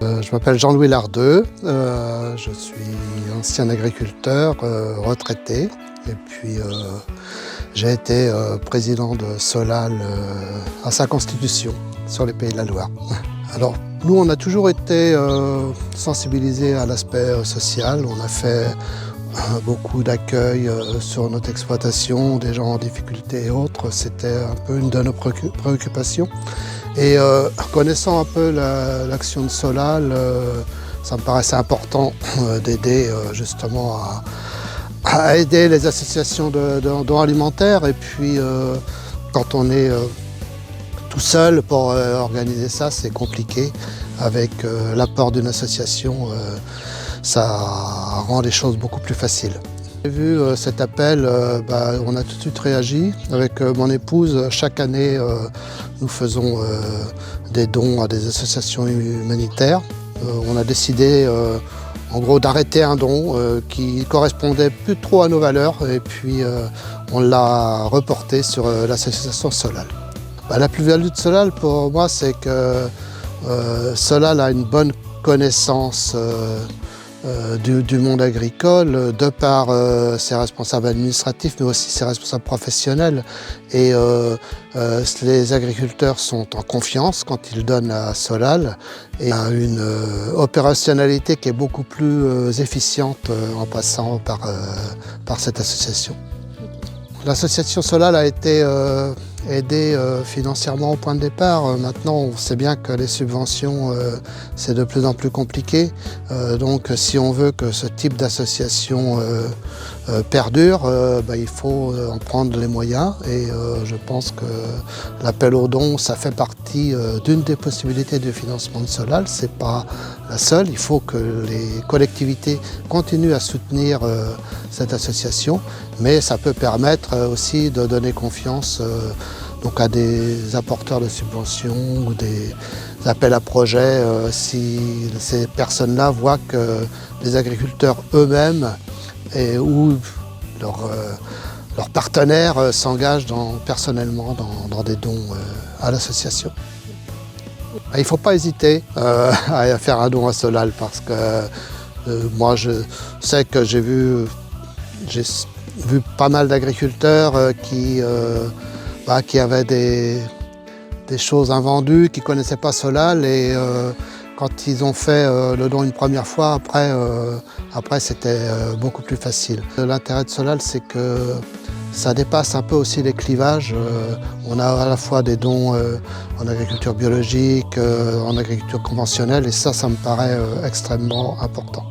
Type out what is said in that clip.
Je m'appelle Jean-Louis Lardeux, je suis ancien agriculteur retraité et puis j'ai été président de Solal à sa constitution sur les Pays de la Loire. Alors nous on a toujours été sensibilisés à l'aspect social, on a fait beaucoup d'accueil sur notre exploitation, des gens en difficulté et autres, c'était un peu une de nos préoccupations. Et connaissant un peu l'action de Solal, ça me paraissait important d'aider justement à aider les associations de dons alimentaires. Et puis quand on est tout seul pour organiser ça, c'est compliqué. Avec l'apport d'une association, ça rend les choses beaucoup plus faciles. J'ai vu cet appel, on a tout de suite réagi. Avec mon épouse, chaque année, nous faisons des dons à des associations humanitaires. On a décidé en gros d'arrêter un don qui correspondait plus trop à nos valeurs et puis on l'a reporté sur l'association Solal. La plus-value de Solal pour moi, c'est que Solal a une bonne connaissance du monde agricole, de par ses responsables administratifs, mais aussi ses responsables professionnels. Et les agriculteurs sont en confiance quand ils donnent à Solal et a une opérationnalité qui est beaucoup plus efficiente en passant par cette association. L'association Solal a été aidée financièrement au point de départ. Maintenant, on sait bien que les subventions, c'est de plus en plus compliqué. Donc, si on veut que ce type d'association perdure, il faut en prendre les moyens. Et je pense que l'appel aux dons, ça fait partie d'une des possibilités de financement de Solal. Ce n'est pas la seule. Il faut que les collectivités continuent à soutenir cette association. Mais ça peut permettre aussi de donner confiance donc à des apporteurs de subventions ou des appels à projets si ces personnes-là voient que les agriculteurs eux-mêmes ou leurs partenaires s'engagent personnellement dans des dons à l'association. Il ne faut pas hésiter à faire un don à Solal parce que moi je sais que j'ai vu pas mal d'agriculteurs qui avaient des choses invendues, qui ne connaissaient pas Solal et quand ils ont fait le don une première fois, après c'était beaucoup plus facile. L'intérêt de Solal, c'est que ça dépasse un peu aussi les clivages. On a à la fois des dons en agriculture biologique, en agriculture conventionnelle et ça me paraît extrêmement important.